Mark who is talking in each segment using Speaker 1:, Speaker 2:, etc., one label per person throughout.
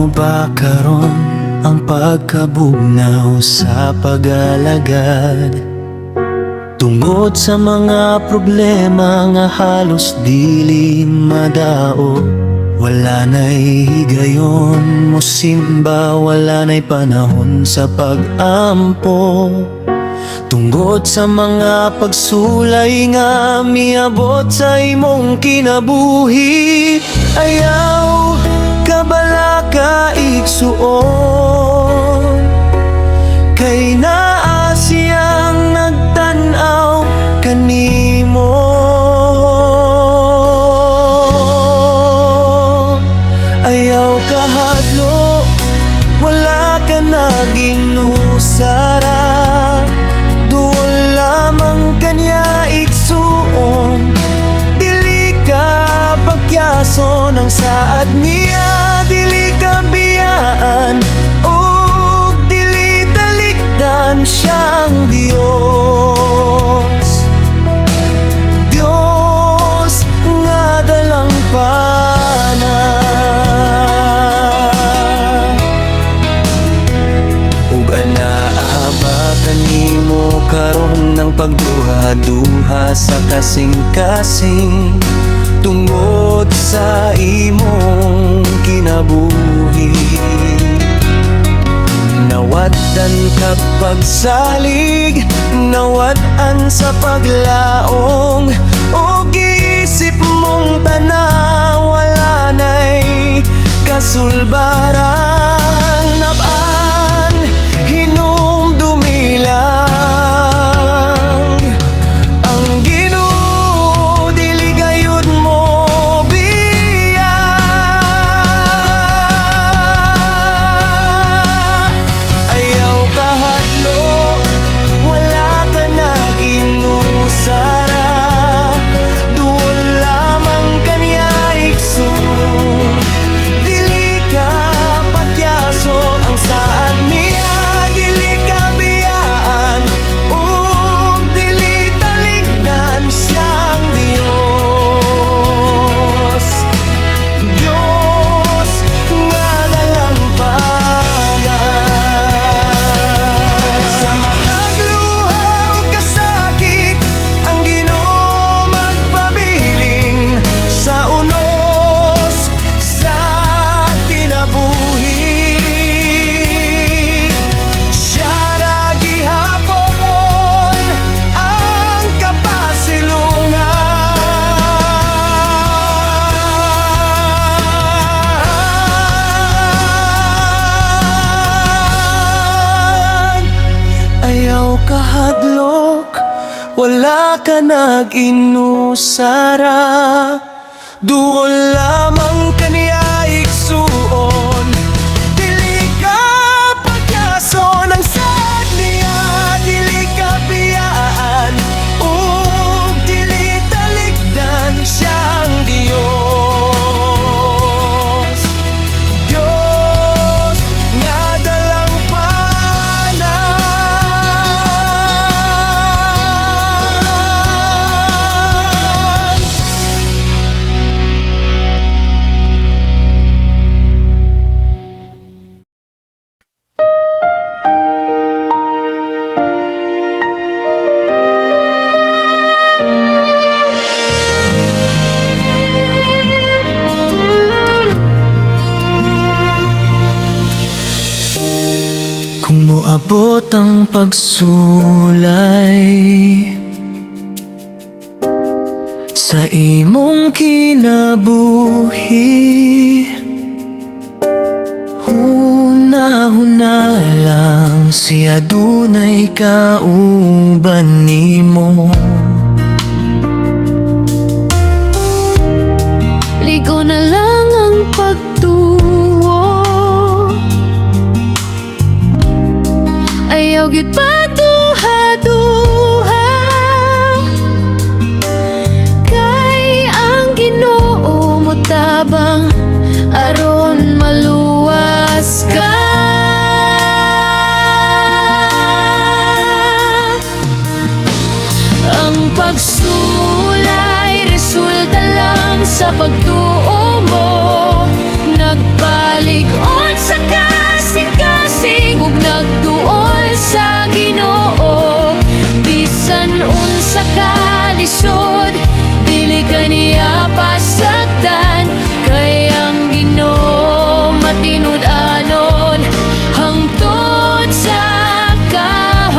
Speaker 1: mo ba karon ang pagkabugnaw sa pag-alagad? Tungod sa mga problema nga halos dili madao, wala na'y higayon mo simba, wala na'y panahon sa pag-ampo. Tungod sa mga pagsulay nga miabot sa imong kinabuhi, ayaw kabala ka igsuon, kay naa siyang nagtanaw kanimo. Ayaw kahadlo, wala ka naging usara, duol lamang kanya igsuon, dili ka pagyason ang saad niya, dili ka biyaan o dili talikdan siyang Diyos. Diyos nga dalang pana, ug anaa ba kanimo karon ng pagduha-duha sa kasing-kasing, tungod sa imong kinabuhi. Nawatan ka pagsalig, nawatan sa paglaong, o giisip mong tanaw wala na'y kasulbaran. Nabaan, hinumdumi lang ang Ginoo, dili gayud mo biya. Ayaw kahadlo, wala ka naging usara, duol lamang kanya igsoon, dili ka patyaso ang saad niya, dili ka biyaan o dili talikdan siyang Diyos. Diyos nga dalang pana, sa makagluha o kasakit ang Ginoo magpabiling, sa unos sa kinabuhi siya ra gihapon ang kapasilungan. Ayaw kahadlok, wala ka nag-inusara, duol lamang kaniya igsuon, dili ka pagyason ang saad niya, dili ka biyaan o dili talikdan siyang Diyos. Diyos nga dalang pana, kung moabot ang pagsulay sa imong kinabuhi, huna-huna lang siya dunay kauban nimo.
Speaker 2: Ligo na lang ang pagtuo, ayaw gid pagduha-duha, kay ang Ginoo mo tabang aron maluwas ka. Ang pagsulay resulta lang sa pagtuo mo, lisod, dili ka niya pasagdan. Kay ang Ginoo matinud-anon hangtod sa kahangturan.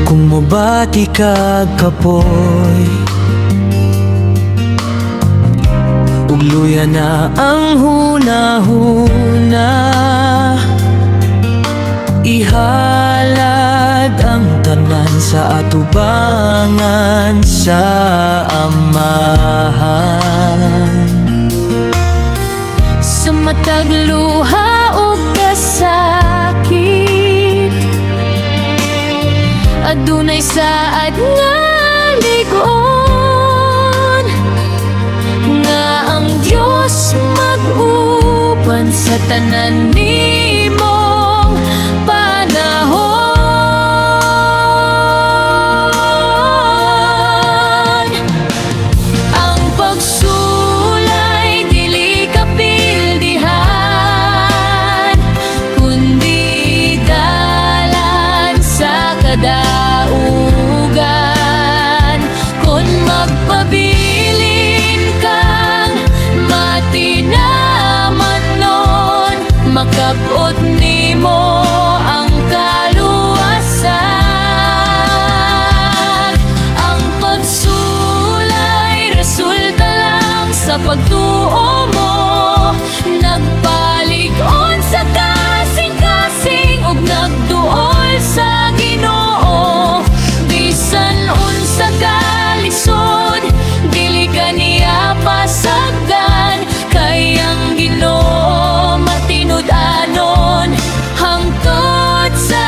Speaker 1: Kung mobati ka kapoy, ugluya na ang hunahuna. Ihalad ang tanan sa atubangan sa amahan.
Speaker 2: Sa matag luha o kasakit, adunay saad nga ligon, nga ang Diyos mag-uban sa tanan nimong panahon. Ang pagsulay dili kapildihan, kundi dalan sa kadaugan. Kung magpabilin kang matinaman nun, makabot nimo ang kaluwasan. Ang pagsulay resulta lang sa pagtuo mo, nagpalig-on sa kasing-kasing ug nagduol sa Ginoo. Bisan unsa ka lisod, dili ka niya pasagdan. Kay ang Ginoo matinud-anon hangtod sa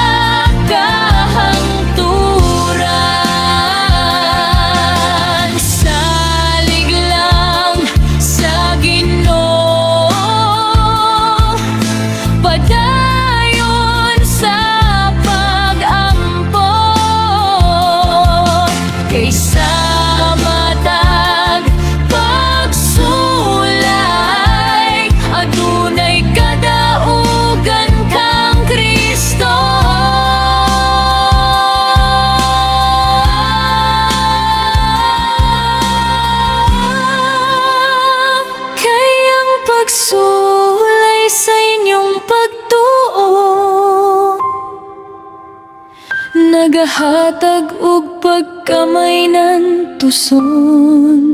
Speaker 2: kahangturan. Salig lang sa Ginoo, padayon sa pag-ampon. Kaysa matag pagsulay, adunay kadaugan kang Kristo. Kay ang pagsulay sa inyong pagtuo, nagahatag og pagkamay ng tuson.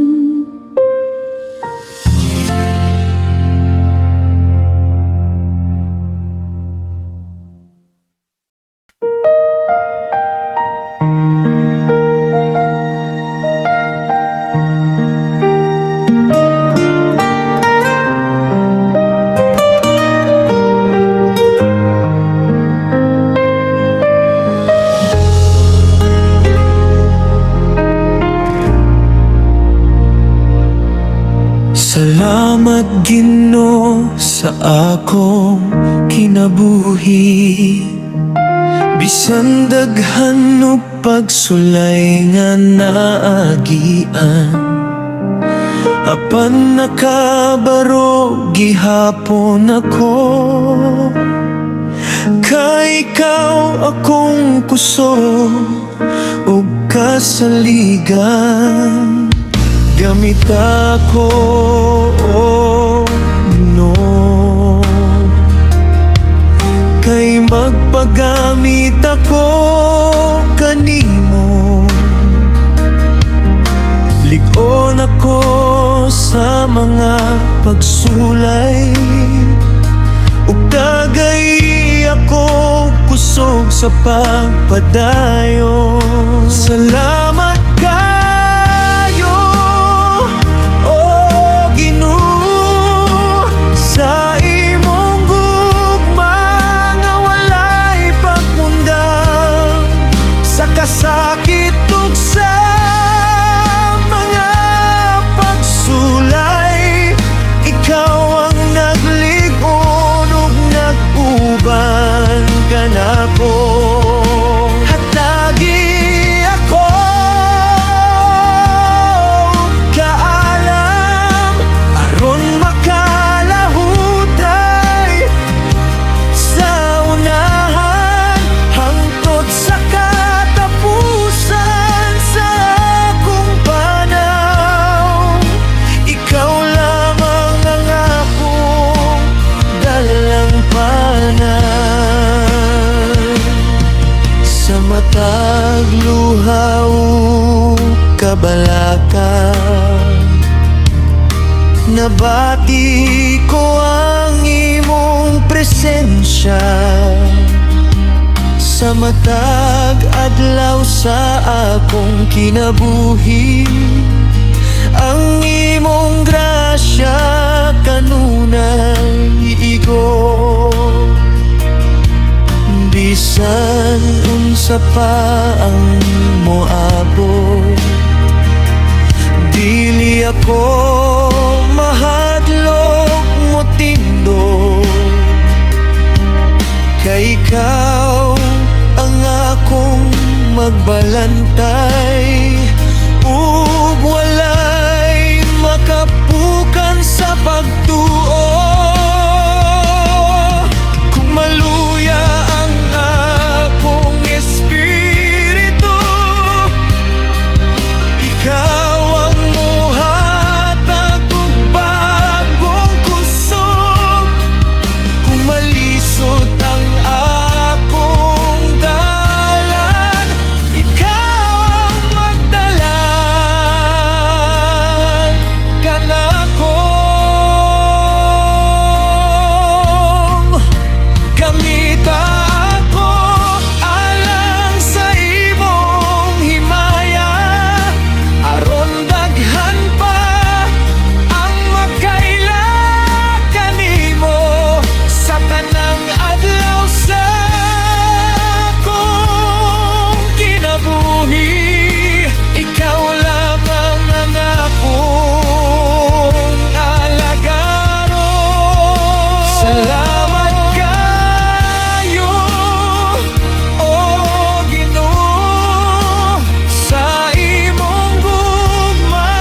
Speaker 1: Salamat Ginoo sa akong kinabuhi. Bisan daghan og pagsulay nga naagian, apan nakabaro gihapon ako. Kay ikaw akong kusog ug kasaligan. Gamit ako, no, kay magpagamit ako kanimo. Lig-on ako sa mga pagsulay, ug dagay ako kusog sa pagpadayon. Salamat kayo, oh Ginoo, sa imong gugma nga walay pagpundang sa kasakit ug sa mga pagsulay. Ikaw ang naglig-on ug nag-uban ka nako. Hatagi ako mabalaka. Nabati ko ang imong presensya sa matag adlaw sa akong kinabuhi. Ang imong grasya kanunay igo, bisan unsa pa ang moabot. Dili ako mahadlok mo tindog, kay ikaw ang akong magbalantay. Ug walay makapukan sa pagtuo kung maluya ang akong espiritu. Ikaw ang muhatag ug bagong kusog kung malisod ang akong dalan. Ikaw ang magdalan kanakong gamita ako alang sa imong himaya, aron daghan pa ang makaila kanimo sa tanang adlaw sa akong kinabuhi. Ikaw lamang ang akong alagaro. Salamat kayo, O Ginoo, sa imong gugma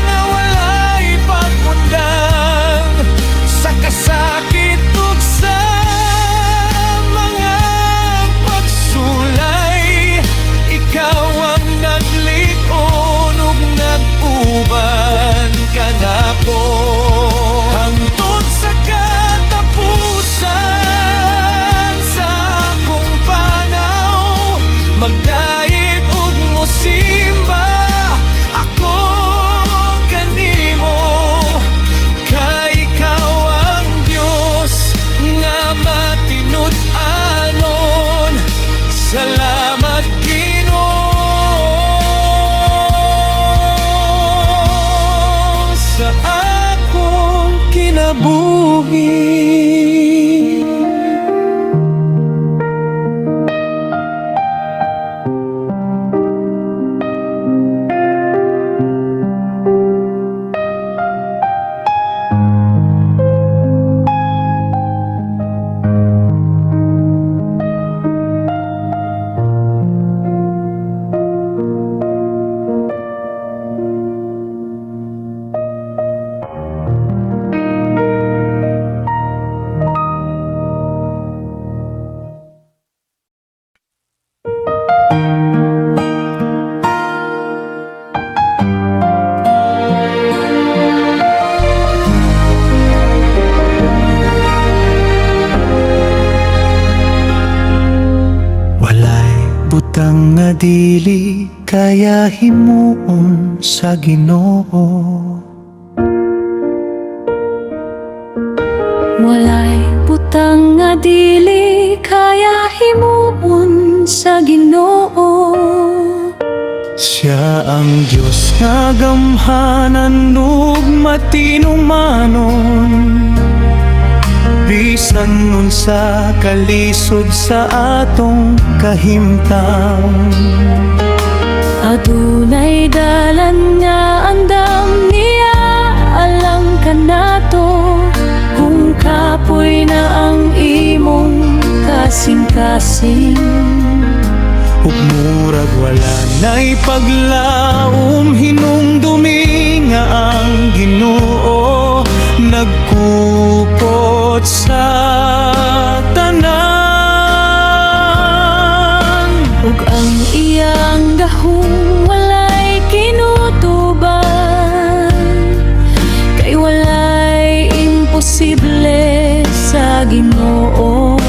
Speaker 1: nga walay pagmundang sa kasakit ug sa mga pagsulay. Ikaw ang naglikon ug nag-uban kanako hangtod sa katapusan sa akong panaw. Magdayeg ug mosimba ako kanimo, kay ikaw ang Dios nga matinud-anon. Salamat Ginoo sa akong kinabuhi. Walay butang nga dili kaya himuon sa Ginoo.
Speaker 2: Walay butang nga dili kaya himuon sa Ginoo.
Speaker 1: Siya ang Diyos nga gamhanan ug matinumanon, bisan unsa kalisod sa atong kahimtang.
Speaker 2: Adunay dalan nga andam niya alang kanato, kung kapoy na ang imong kasing-kasing.
Speaker 1: Ug murag wala na'y paglaom, hinumdumi nga ang Ginoo nagkupot sa tanan.
Speaker 2: Ug ang iyang gahong walay kinutuban, kay walay imposible sa Ginoo.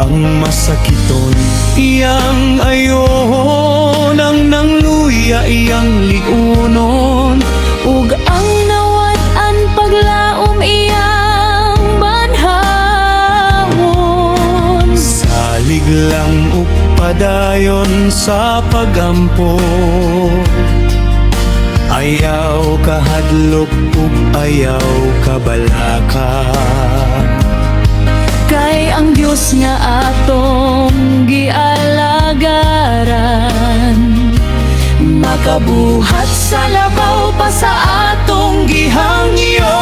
Speaker 1: Ang masakiton iyang ayon, ang nangluya sa iyang liunon,
Speaker 2: ug ang nawat-an paglaom iyang banhawon.
Speaker 1: salig lang ug padayon sa pagampo, ayaw kahadlok ug ayaw kabalaka.
Speaker 2: Kay ang Dios nga atong gialagaran, makabuhat sa labaw pa sa atong gihangyo.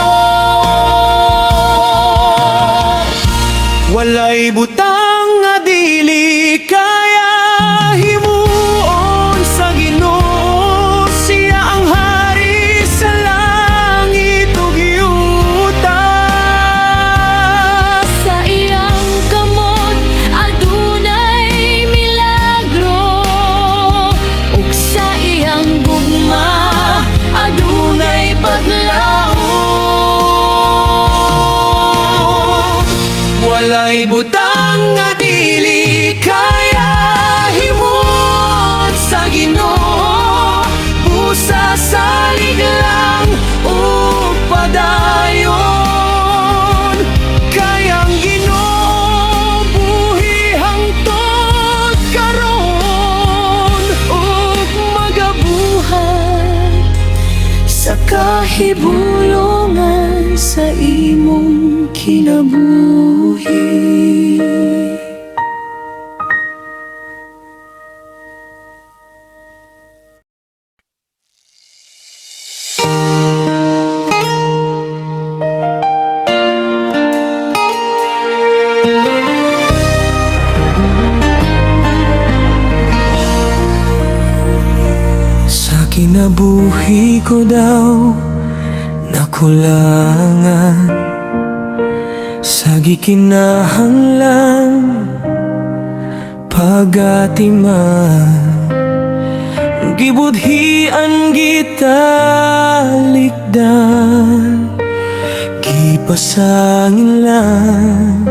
Speaker 1: Walay butang nga dili kaya himuon sa Ginoo, siya ang hari sa langit ug yuta.
Speaker 2: Sa iyang kamot adunay milagro, ug sa iyang gugma adunay paglaom.
Speaker 1: Walay butang nga dili kaya himuon sa Ginoo, busa salig lang ug padayon. Kayang Ginoo buhi hangtod karon, ug magabuhat
Speaker 2: Sa kahibulongan sa imong kinabuhi.
Speaker 1: sa kinabuhi ko daw nakulangan, sa gikinahanglan pagatiman, gibudhian gitalikdan, gipasangin lang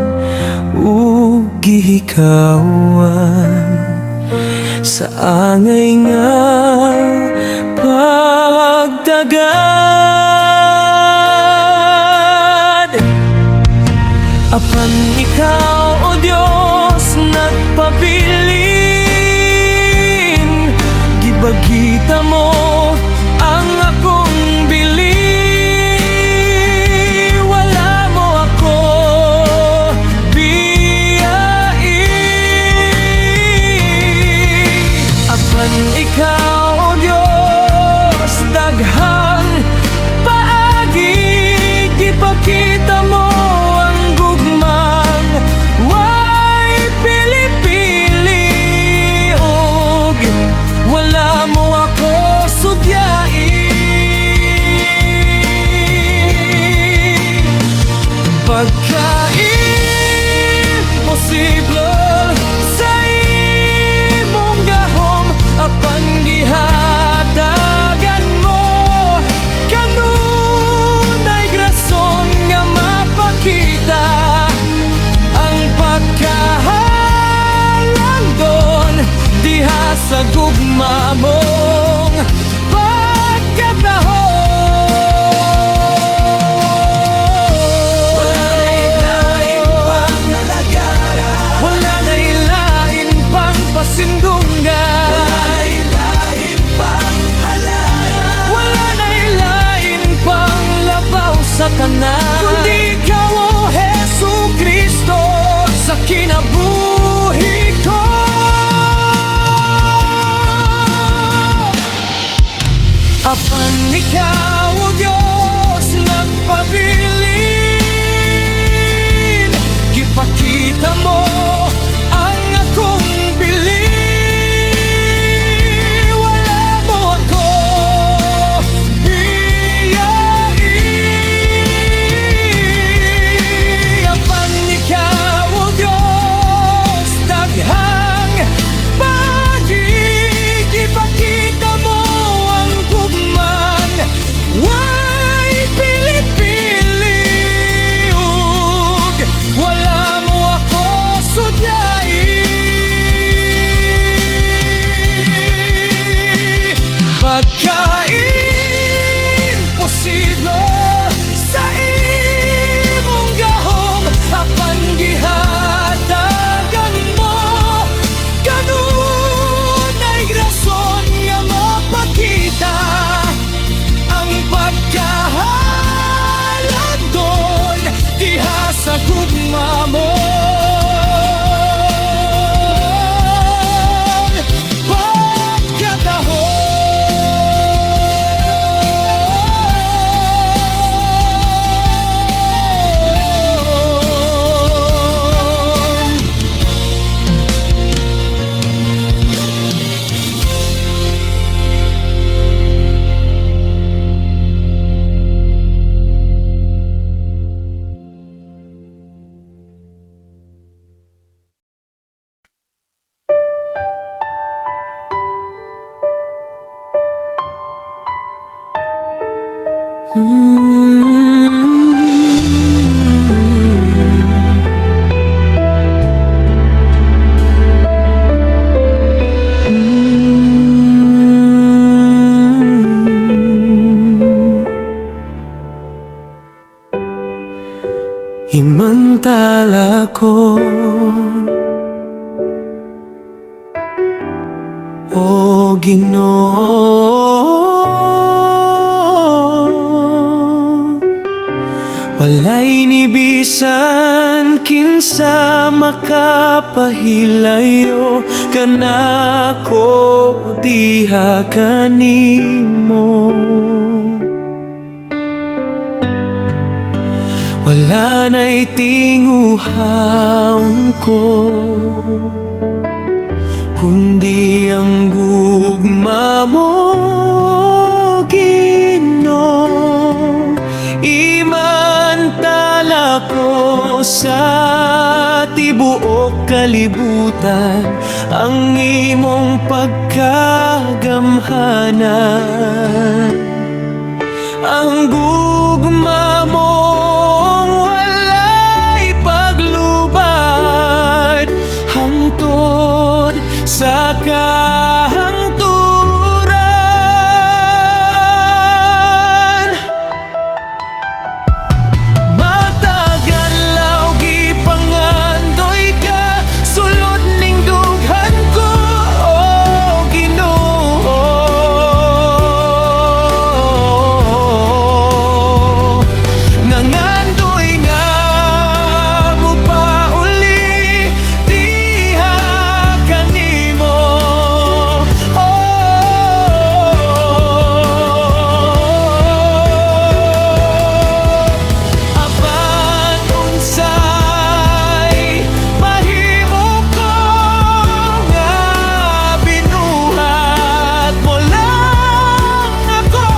Speaker 1: ug gihikawan sa angay nga pagtagad. Apan ikaw, O Diyos, nagpabilin, gibagita mo ang akong bili. Wala mo ako biyain. Apan ikaw, O Diyos, daghan paagi, gipakita mo ang gugmang way pili-pili, og wala mo ako sudyain. Pagka-imposible sa imong gahom, apan gihatagan mo, kanunay grason nga mapakita ang pagkahalangdon diha sa gugma mong pagkatahon. Wala na ilain pang pasindunggan, wala na ilain pang labaw sa tanan, kundi ikaw, O Hesu Kristo, sa kinabuhi ko. Apan ikaw, O Diyos, nagpabilin, gipakita mo ang akong bili. Wala mo ako biyain. Apan ikaw, O Diyos, daghang pag-ibig, ipakita mo ang gugman Himantala ko, O Ginoo, walay nibisan kinsa makapahilayo kanako diha kanimo. Wala na'y tinguhaon ko, kundi ang gugma mo, Ginoo. Imantala ko sa tibuok kalibutan ang imong pagkagamhanan. Ang gugma mong walay paglubad hangtod sa kahangturan. Matagal law gipangandoy ka sulod ning dughan ko, O Ginoo. Nangandoy nga mo pauli diha kanimo, apan unsay mahimo ko nga binuhat mo lang ako.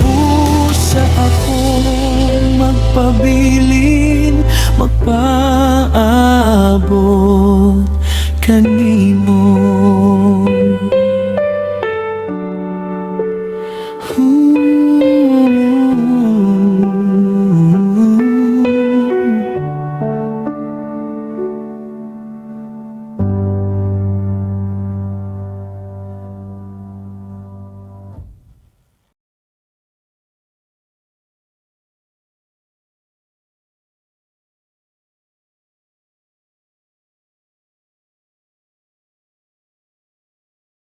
Speaker 1: Busa akong magpabilin,